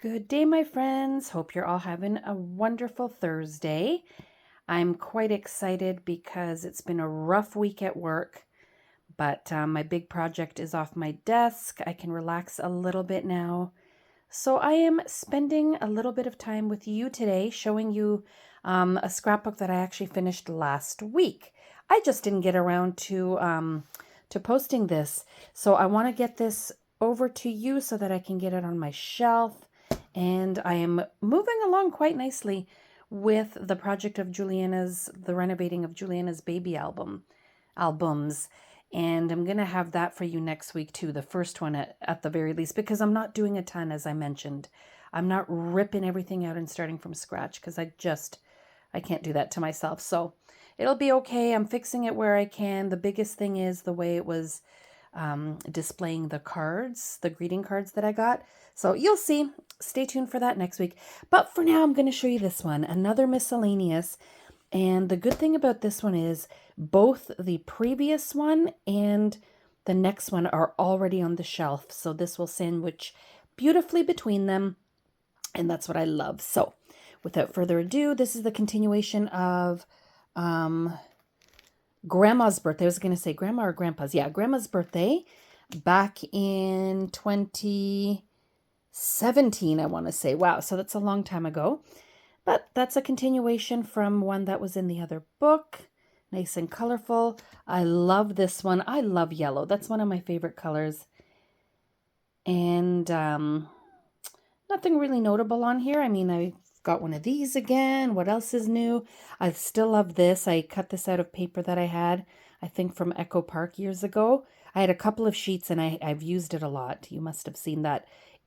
Good day, my friends. Hope you're all having a wonderful Thursday. I'm quite excited because it's been a rough week at work, but my big project is off my desk. I can relax a little bit now. So I am spending a little bit of time with you today, showing you a scrapbook that I actually finished last week. I just didn't get around to posting this, so I want to get this over to you so that I can get it on my shelf. And I am moving along quite nicely with the project of the renovating of Juliana's baby albums. And I'm going to have that for you next week too, the first one at the very least, because I'm not doing a ton, as I mentioned. I'm not ripping everything out and starting from scratch because I can't do that to myself. So it'll be okay. I'm fixing it where I can. The biggest thing is the way it was displaying the cards, the greeting cards that I got. So you'll see. Stay tuned for that next week. But for now, I'm going to show you this one, another miscellaneous. And the good thing about this one is both the previous one and the next one are already on the shelf. So this will sandwich beautifully between them. And that's what I love. So without further ado, this is the continuation of Grandma's birthday. I was going to say Grandma or Grandpa's. Yeah, Grandma's birthday back in 2017, I want to say. Wow, so that's a long time ago. But that's a continuation from one that was in the other book. Nice and colorful. I love this one. I love yellow. That's one of my favorite colors. And nothing really notable on here. I mean, I've got one of these again. What else is new? I still love this. I cut this out of paper that I had, I think from Echo Park years ago. I had a couple of sheets and I've used it a lot. You must have seen that.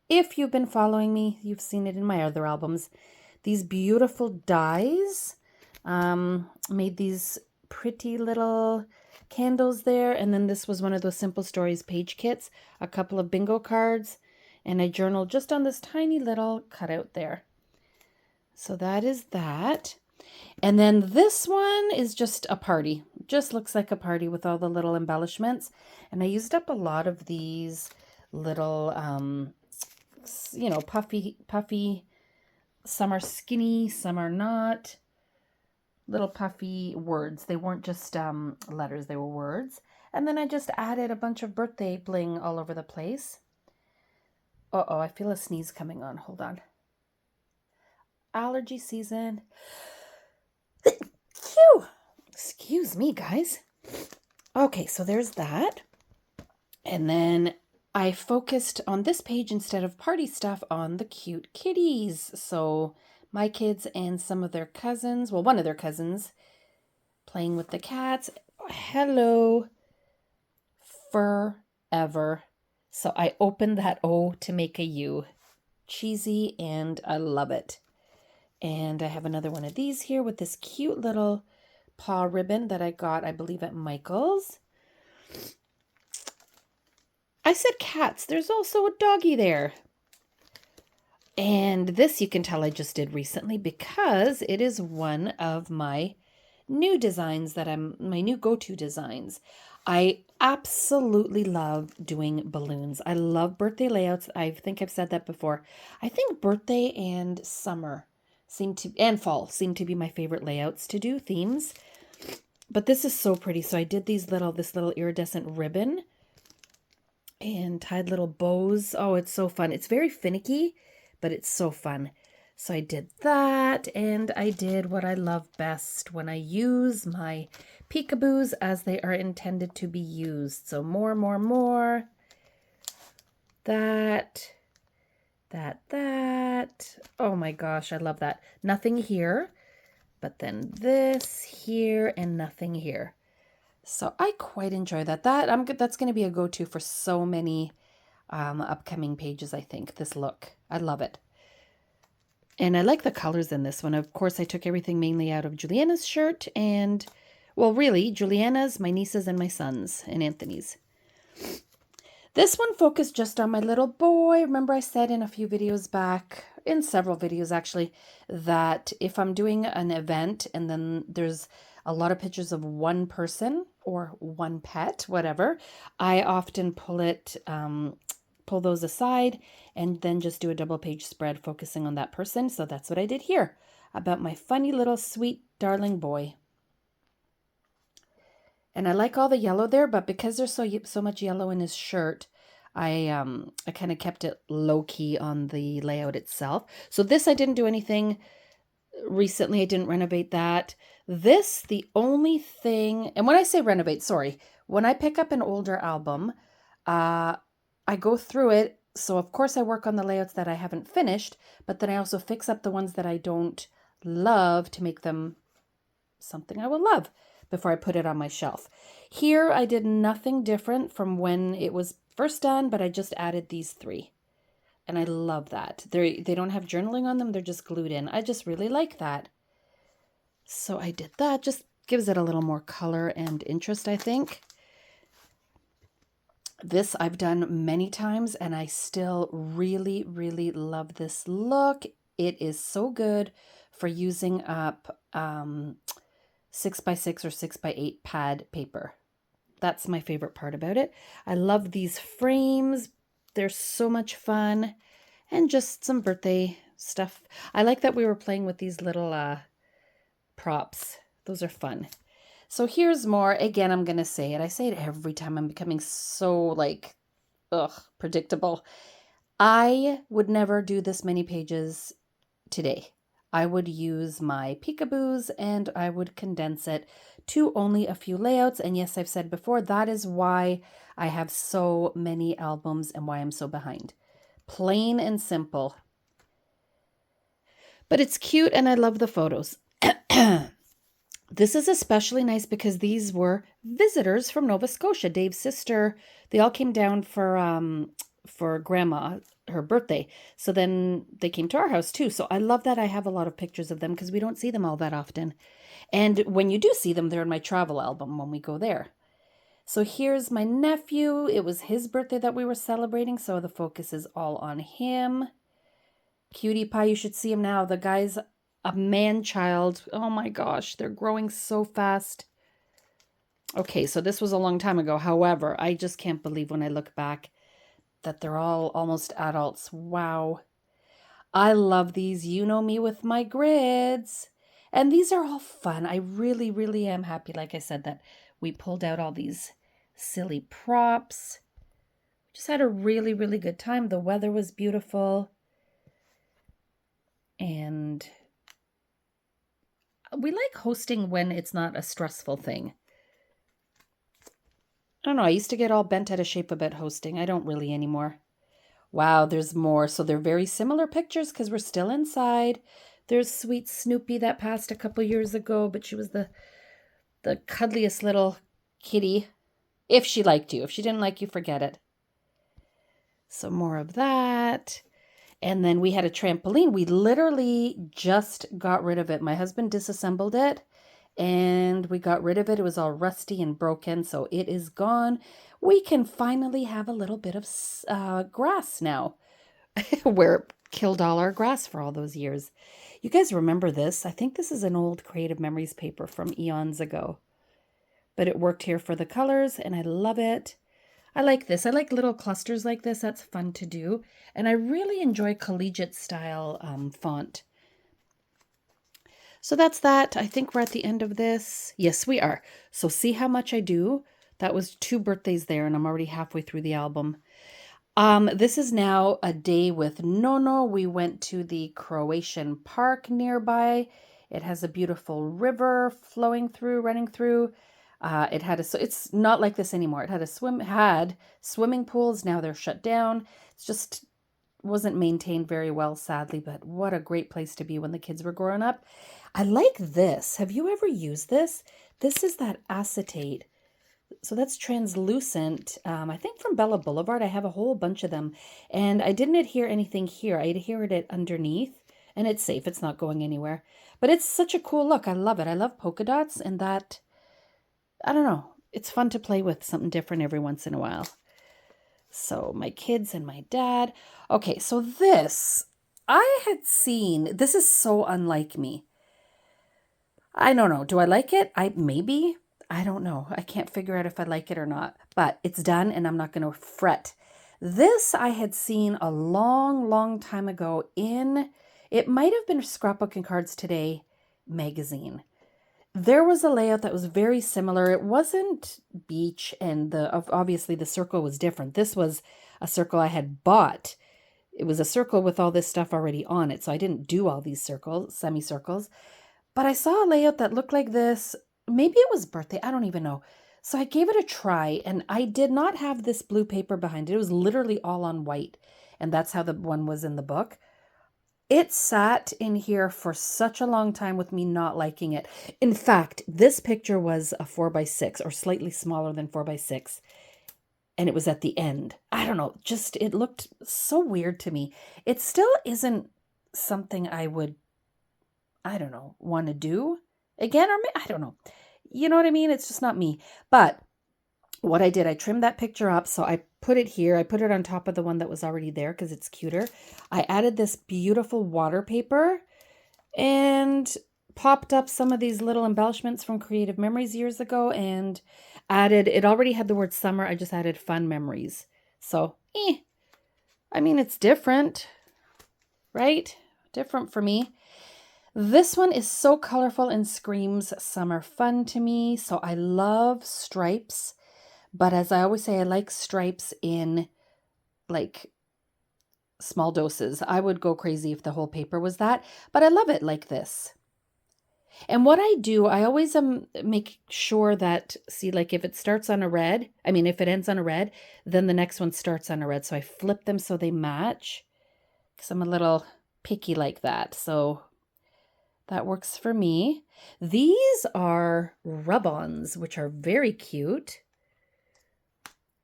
If you've been following me, you've seen it in my other albums. These beautiful dies made these pretty little candles there. And then this was one of those Simple Stories page kits, a couple of bingo cards, and I journaled just on this tiny little cutout there. So that is that. And then this one is just a party. Just looks like a party with all the little embellishments. And I used up a lot of these little, puffy. Some are skinny, some are not. Little puffy words. They weren't just letters, they were words. And then I just added a bunch of birthday bling all over the place. Uh-oh, I feel a sneeze coming on. Hold on. Allergy season. Phew! Excuse me, guys. Okay, so there's that. And then I focused on this page instead of party stuff on the cute kitties. So my kids and some of their cousins, well, one of their cousins, playing with the cats. Hello, forever. So I opened that O to make a U. Cheesy, and I love it. And I have another one of these here with this cute little paw ribbon that I got, I believe, at Michael's. I said cats. There's also a doggy there. And this you can tell I just did recently because it is one of my new designs my new go-to designs. I absolutely love doing balloons. I love birthday layouts. I think I've said that before. I think birthday and summer and fall seem to be my favorite layouts to do, themes. But this is so pretty. So I did this little iridescent ribbon and tied little bows. Oh, it's so fun. It's very finicky, but it's so fun. So I did that, and I did what I love best when I use my peekaboos as they are intended to be used. So more. That. Oh my gosh, I love that. Nothing here, but then this here and nothing here. So I quite enjoy that. That's going to be a go-to for so many upcoming pages, I think, this look. I love it. And I like the colors in this one. Of course, I took everything mainly out of Juliana's shirt and, well, really, Juliana's, my niece's, and my son's, and Anthony's. This one focused just on my little boy. Remember I said in a few videos back, in several videos actually, that if I'm doing an event and then there's a lot of pictures of one person or one pet, whatever, I often pull it pull those aside, and then just do a double page spread focusing on that person. So that's what I did here about my funny little sweet darling boy. And I like all the yellow there, but because there's so much yellow in his shirt, I kind of kept it low key on the layout itself. So this I didn't do anything recently. I didn't renovate that. This, the only thing, and when I say renovate, sorry, when I pick up an older album, I go through it. So of course I work on the layouts that I haven't finished, but then I also fix up the ones that I don't love to make them something I will love before I put it on my shelf. Here I did nothing different from when it was first done, but I just added these 3. And I love that. They don't have journaling on them. They're just glued in. I just really like that. So I did that. Just gives it a little more color and interest, I think. This I've done many times, and I still really, really love this look. It is so good for using up 6x6 or 6x8 pad paper. That's my favorite part about it. I love these frames. They're so much fun. And just some birthday stuff. I like that we were playing with these little props. Those are fun. So here's more. Again, I'm going to say it. I say it every time. I'm becoming so predictable. I would never do this many pages today. I would use my peekaboos and I would condense it to only a few layouts. And yes, I've said before, that is why I have so many albums and why I'm so behind. Plain and simple. But it's cute and I love the photos. This is especially nice because these were visitors from Nova Scotia. Dave's sister, they all came down for Grandma, her birthday. So then they came to our house too. So I love that I have a lot of pictures of them because we don't see them all that often. And when you do see them, they're in my travel album when we go there. So here's my nephew. It was his birthday that we were celebrating, so the focus is all on him. Cutie pie, you should see him now. The guy's a man-child. Oh my gosh, they're growing so fast. Okay, so this was a long time ago. However, I just can't believe when I look back that they're all almost adults. Wow. I love these. You know me with my grids. And these are all fun. I really, really am happy, like I said, that we pulled out all these silly props. Just had a really, really good time. The weather was beautiful. And we like hosting when it's not a stressful thing. I don't know. I used to get all bent out of shape about hosting. I don't really anymore. Wow, there's more. So they're very similar pictures because we're still inside. There's sweet Snoopy that passed a couple years ago, but she was the cuddliest little kitty. If she liked you. If she didn't like you, forget it. So more of that. And then we had a trampoline. We literally just got rid of it. My husband disassembled it and we got rid of it. It was all rusty and broken, so it is gone. We can finally have a little bit of grass now. Where it killed all our grass for all those years. You guys remember this? I think this is an old Creative Memories paper from eons ago. But it worked here for the colors and I love it. I like this. I like little clusters like this. That's fun to do. And I really enjoy collegiate style font. So that's that. I think we're at the end of this. Yes, we are. So see how much I do? That was 2 birthdays there and I'm already halfway through the album. This is now a day with Nono. We went to the Croatian park nearby. It has a beautiful river flowing through, running through. It's not like this anymore. It had swimming pools. Now they're shut down. It's just wasn't maintained very well, sadly, but what a great place to be when the kids were growing up. I like this. Have you ever used this? This is that acetate. So that's translucent. I think from Bella Boulevard. I have a whole bunch of them. And I didn't adhere anything here. I adhered it underneath. And it's safe. It's not going anywhere. But it's such a cool look. I love it. I love polka dots and that... I don't know. It's fun to play with something different every once in a while. So my kids and my dad. Okay, so this, I had seen, this is so unlike me. I don't know. Do I like it? Maybe. I don't know. I can't figure out if I like it or not. But it's done and I'm not going to fret. This I had seen a long, long time ago in, it might have been Scrapbook and Cards Today magazine. There was a layout that was very similar. It wasn't beach, and obviously the circle was different. This was a circle I had bought. It was a circle with all this stuff already on it, so I didn't do all these circles, semicircles. But I saw a layout that looked like this. Maybe it was birthday, I don't even know. So I gave it a try, and I did not have this blue paper behind it. It was literally all on white, and that's how the one was in the book. It sat in here for such a long time with me not liking it. In fact, this picture was a 4x6 or slightly smaller than 4x6. And it was at the end. I don't know, just it looked so weird to me. It still isn't something I would, I don't know, want to do again, or I don't know. You know what I mean? It's just not me. But what I did, I trimmed that picture up. So I put it here. I put it on top of the one that was already there because it's cuter. I added this beautiful water paper and popped up some of these little embellishments from Creative Memories years ago and added, it already had the word summer. I just added fun memories. So, I mean, it's different, right? Different for me. This one is so colorful and screams summer fun to me. So I love stripes. But as I always say, I like stripes in like small doses. I would go crazy if the whole paper was that, but I love it like this. And what I do, I always make sure that, see, like if it starts on a red, if it ends on a red, then the next one starts on a red. So I flip them so they match because I'm a little picky like that. So that works for me. These are rub-ons, which are very cute.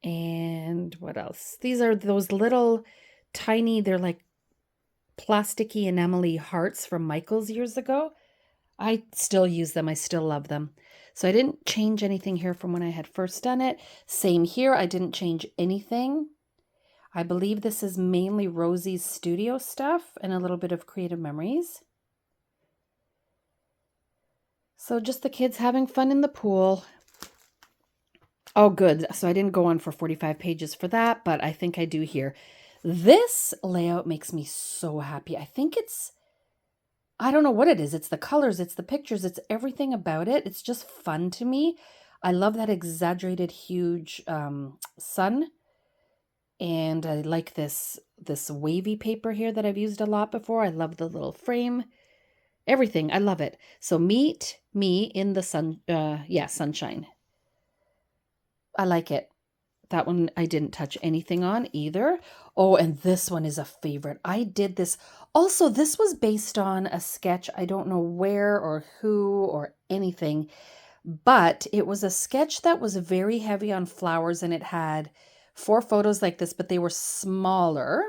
And what else? These are those little tiny, they're like plasticky enamel hearts from Michael's years ago. I still use them. I still love them. So I didn't change anything here from when I had first done it. Same here. I didn't change anything. I believe this is mainly Rosie's studio stuff and a little bit of Creative Memories. So just the kids having fun in the pool. Oh, good. So I didn't go on for 45 pages for that, but I think I do here. This layout makes me so happy. I think I don't know what it is. It's the colors, it's the pictures, it's everything about it. It's just fun to me. I love that exaggerated huge sun. And I like this wavy paper here that I've used a lot before. I love the little frame. Everything. I love it. So meet me in the sun. Sunshine. I like it. That one I didn't touch anything on either. Oh, and this one is a favorite. I did this. Also, this was based on a sketch. I don't know where or who or anything, but it was a sketch that was very heavy on flowers, and it had 4 photos like this, but they were smaller.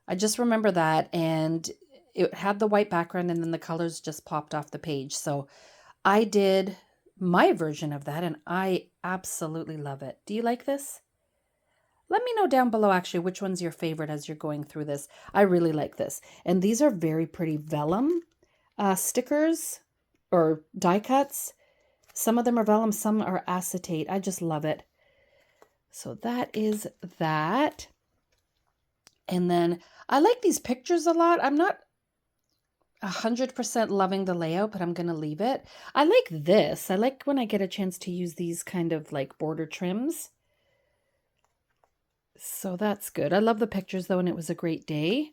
I just remember that, and it had the white background, and then the colors just popped off the page. So I did my version of that, and I absolutely love it. Do you like this? Let me know down below actually which one's your favorite as you're going through this. I really like this. And these are very pretty vellum stickers or die cuts. Some of them are vellum, some are acetate. I just love it. So that is that. And then I like these pictures a lot. I'm not 100% loving the layout, but I'm going to leave it. I like this. I like when I get a chance to use these kind of like border trims. So that's good. I love the pictures though, and it was a great day.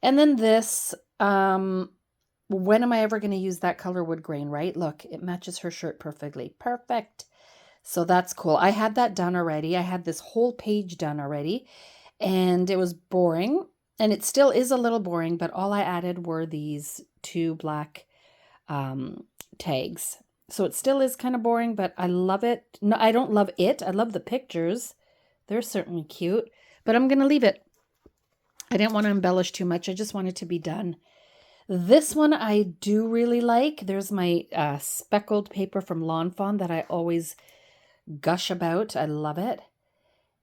And then this, when am I ever going to use that color wood grain, right? Look, it matches her shirt perfectly. Perfect. So that's cool. I had that done already. I had this whole page done already, and it was boring. And it still is a little boring, but all I added were these 2 black tags. So it still is kind of boring, but I love it. No, I don't love it. I love the pictures. They're certainly cute, but I'm going to leave it. I didn't want to embellish too much. I just wanted to be done. This one I do really like. There's my speckled paper from Lawn Fawn that I always gush about. I love it.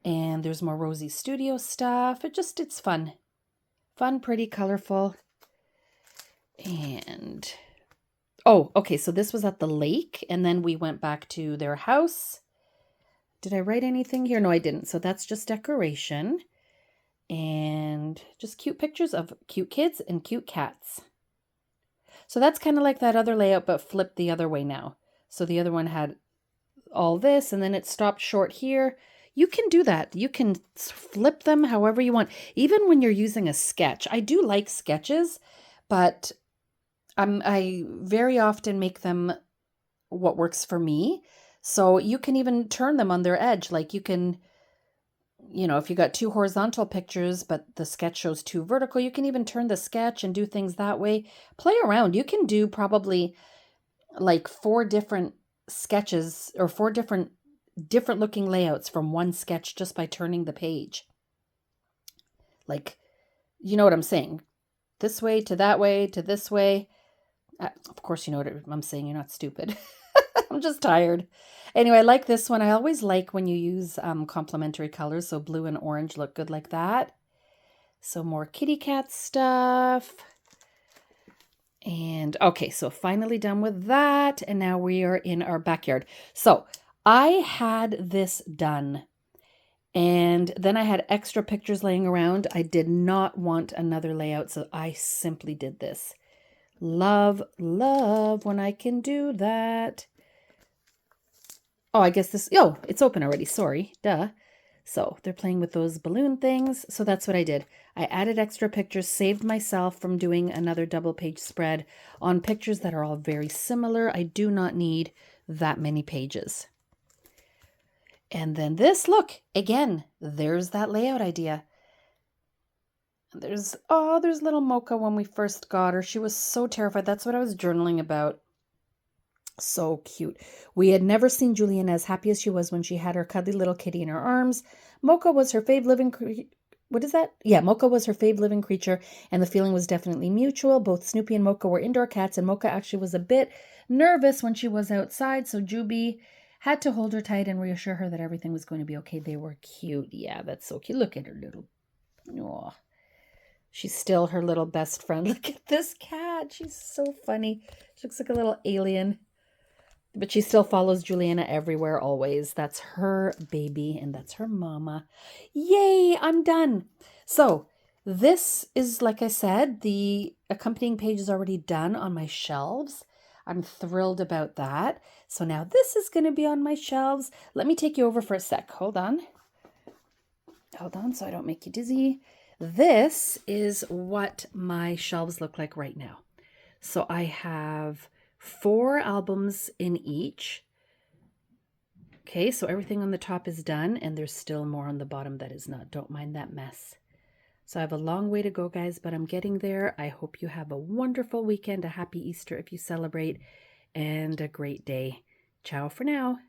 And there's more Rosie Studio stuff. It's fun. Fun, pretty, colorful. And, oh, okay, so this was at the lake, and then we went back to their house. Did I write anything here? No, I didn't. So that's just decoration and just cute pictures of cute kids and cute cats. So that's kind of like that other layout, but flipped the other way now. So the other one had all this and then it stopped short here. You can do that. You can flip them however you want. Even when you're using a sketch. I do like sketches, but I very often make them what works for me. So you can even turn them on their edge. Like you can, if you got 2 horizontal pictures, but the sketch shows 2 vertical, you can even turn the sketch and do things that way. Play around. You can do probably like 4 different sketches or 4 different looking layouts from one sketch just by turning the page. Like, you know what I'm saying? This way to that way to this way. Of course, you know what I'm saying. You're not stupid. I'm just tired. Anyway, I like this one. I always like when you use complementary colors. So blue and orange look good like that. So more kitty cat stuff. And okay, so finally done with that. And now we are in our backyard. So I had this done. And then I had extra pictures laying around. I did not want another layout, so I simply did this. Love, love when I can do that. Oh, I guess it's open already. Sorry, duh. So they're playing with those balloon things. So that's what I did. I added extra pictures, saved myself from doing another double page spread on pictures that are all very similar. I do not need that many pages. And then this, look, again, there's that layout idea. There's little Mocha when we first got her. She was so terrified. That's what I was journaling about. So cute. We had never seen Juliana as happy as she was when she had her cuddly little kitty in her arms. Mocha was her fave living What is that? Yeah, Mocha was her fave living creature, and the feeling was definitely mutual. Both Snoopy and Mocha were indoor cats, and Mocha actually was a bit nervous when she was outside, so Juby had to hold her tight and reassure her that everything was going to be okay. They were cute. Yeah, that's so cute. Look at her little... Oh, she's still her little best friend. Look at this cat. She's so funny. She looks like a little alien. But she still follows Juliana everywhere, always. That's her baby, and that's her mama. Yay, I'm done. So this is, like I said, the accompanying page is already done on my shelves. I'm thrilled about that. So now this is going to be on my shelves. Let me take you over for a sec. Hold on. Hold on so I don't make you dizzy. This is what my shelves look like right now. So I have 4 albums in each. Okay, so everything on the top is done, and there's still more on the bottom that is not. Don't mind that mess. So I have a long way to go, guys, but I'm getting there. I hope you have a wonderful weekend, a happy Easter if you celebrate, and a great day. Ciao for now.